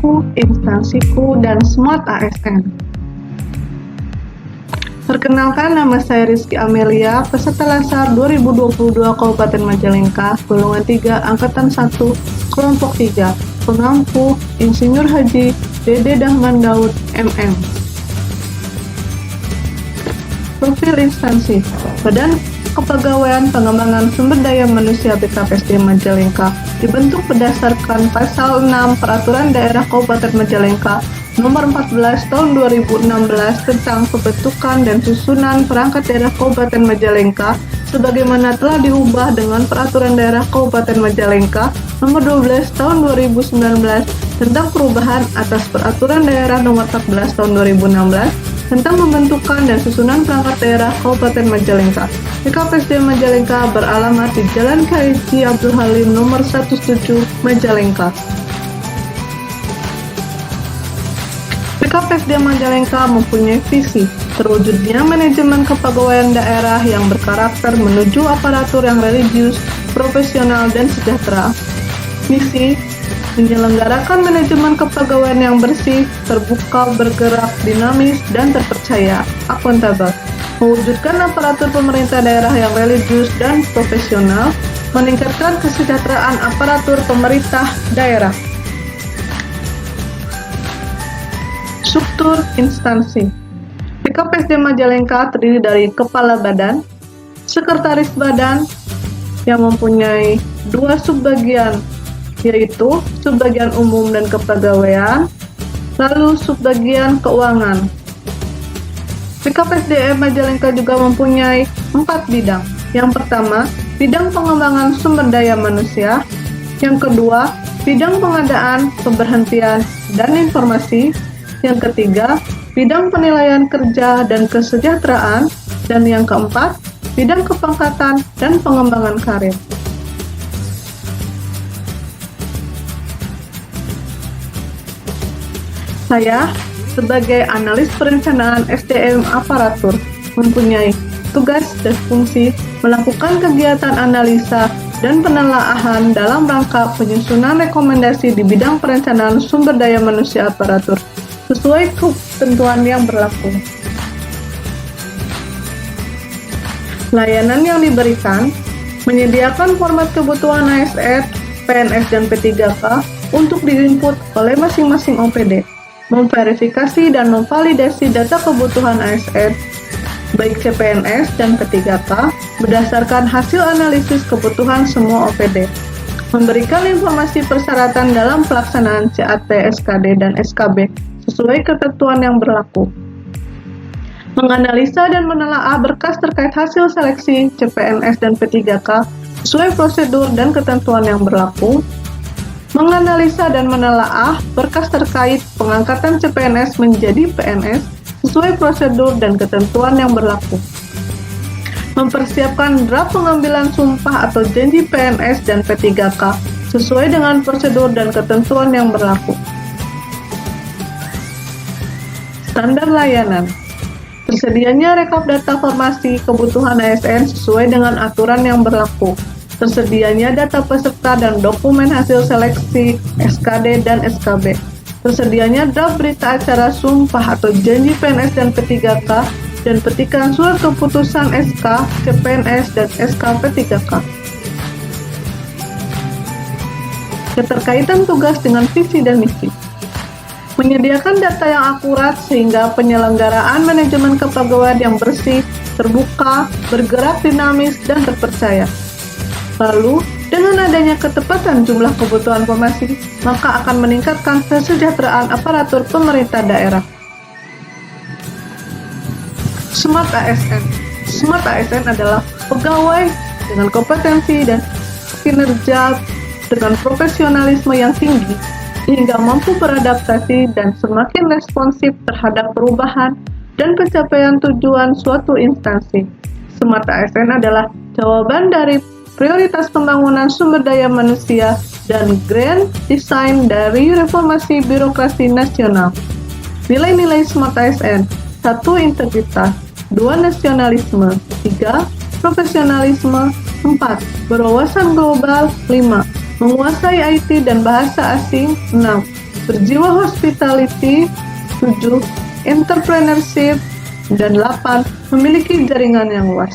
aku, instansiku, dan Smart ASN. Perkenalkan, nama saya Rizky Amelia, peserta Latsar 2022 Kabupaten Majalengka, golongan 3, angkatan 1, kelompok 3, pengampu Insinyur Haji Dede Dahman Daud, MM. Profil instansi: Badan Kepegawaian Pengembangan Sumber Daya Manusia BKPSD Majalengka dibentuk berdasarkan Pasal 6 Peraturan Daerah Kabupaten Majalengka Nomor 14 Tahun 2016 tentang pembentukan dan susunan perangkat daerah Kabupaten Majalengka sebagaimana telah diubah dengan Peraturan Daerah Kabupaten Majalengka Nomor 12 Tahun 2019 tentang perubahan atas Peraturan Daerah Nomor 14 Tahun 2016 tentang pembentukan dan susunan perangkat daerah Kabupaten Majalengka. BKPSD Majalengka beralamat di Jalan KIJ Abdul Halim Nomor 17 Majalengka. BKPSD Majalengka mempunyai visi terwujudnya manajemen kepegawaian daerah yang berkarakter menuju aparatur yang religius, profesional, dan sejahtera. Misi: menyelenggarakan manajemen kepegawaian yang bersih, terbuka, bergerak, dinamis, dan terpercaya, akuntabel. Mewujudkan aparatur pemerintah daerah yang religius dan profesional, meningkatkan kesejahteraan aparatur pemerintah daerah. Struktur instansi: BKPSD Majalengka terdiri dari Kepala Badan, Sekretaris Badan yang mempunyai 2 subbagian, yaitu Subbagian Umum dan Kepegawaian, lalu Subbagian Keuangan. BKPSD Majalengka juga mempunyai 4 bidang. Yang pertama, bidang pengembangan sumber daya manusia. Yang kedua, bidang pengadaan, pemberhentian, dan informasi. Yang ketiga, bidang penilaian kerja dan kesejahteraan. Dan yang keempat, bidang kepangkatan dan pengembangan karir. Saya, sebagai analis perencanaan SDM aparatur, mempunyai tugas dan fungsi melakukan kegiatan analisa dan penelaahan dalam rangka penyusunan rekomendasi di bidang perencanaan sumber daya manusia aparatur sesuai ketentuan yang berlaku. Layanan yang diberikan: menyediakan format kebutuhan ASN, PNS, dan P3K untuk diinput oleh masing-masing OPD, memverifikasi dan memvalidasi data kebutuhan ASN, baik CPNS dan P3K, berdasarkan hasil analisis kebutuhan semua OPD, memberikan informasi persyaratan dalam pelaksanaan CAT, SKD, dan SKB sesuai ketentuan yang berlaku, menganalisa dan menelaah berkas terkait hasil seleksi CPNS dan P3K sesuai prosedur dan ketentuan yang berlaku, menganalisa dan menelaah berkas terkait pengangkatan CPNS menjadi PNS sesuai prosedur dan ketentuan yang berlaku, mempersiapkan draft pengambilan sumpah atau janji PNS dan P3K sesuai dengan prosedur dan ketentuan yang berlaku. Standar layanan: tersedianya rekap data formasi kebutuhan ASN sesuai dengan aturan yang berlaku, tersedianya data peserta dan dokumen hasil seleksi SKD dan SKB, tersedianya draft berita acara sumpah atau janji PNS dan P3K, dan petikan surat keputusan SK, CPNS, dan SK P3K. Keterkaitan tugas dengan visi dan misi: menyediakan data yang akurat sehingga penyelenggaraan manajemen kepegawaian yang bersih, terbuka, bergerak, dinamis, dan terpercaya. Lalu, dengan adanya ketepatan jumlah kebutuhan formasi, maka akan meningkatkan kesejahteraan aparatur pemerintah daerah. Smart ASN. Smart ASN adalah pegawai dengan kompetensi dan kinerja dengan profesionalisme yang tinggi, sehingga mampu beradaptasi dan semakin responsif terhadap perubahan dan pencapaian tujuan suatu instansi. Smart ASN adalah jawaban dari prioritas pembangunan sumber daya manusia dan grand design dari reformasi birokrasi nasional. Nilai-nilai Smart ASN: 1. Integritas, 2. Nasionalisme, 3. Profesionalisme, 4. Berwawasan global, 5. Menguasai IT dan bahasa asing, 6. berjiwa hospitality, 7. Entrepreneurship, dan 8. Memiliki jaringan yang luas.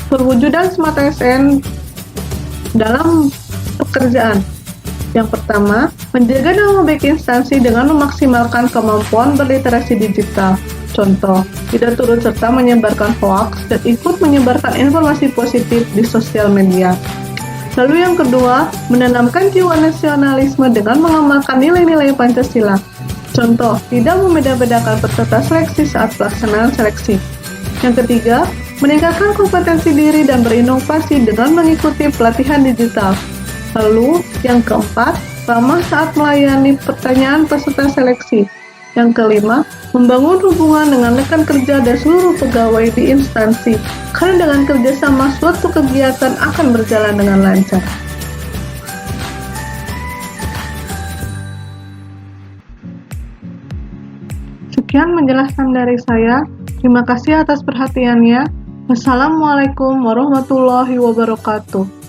Perwujudan Smart ASN dalam pekerjaan. Yang pertama, menjaga nama baik instansi dengan memaksimalkan kemampuan berliterasi digital. Contoh, tidak turut serta menyebarkan hoaks dan ikut menyebarkan informasi positif di sosial media. Lalu yang kedua, menanamkan jiwa nasionalisme dengan mengamalkan nilai-nilai Pancasila. Contoh, tidak membeda-bedakan peserta seleksi saat pelaksanaan seleksi. Yang ketiga, meningkatkan kompetensi diri dan berinovasi dengan mengikuti pelatihan digital. Lalu, yang keempat, ramah saat melayani pertanyaan peserta seleksi. Yang kelima, membangun hubungan dengan rekan kerja dan seluruh pegawai di instansi, karena dengan kerjasama suatu kegiatan akan berjalan dengan lancar. Sekian penjelasan dari saya. Terima kasih atas perhatiannya. Wassalamualaikum warahmatullahi wabarakatuh.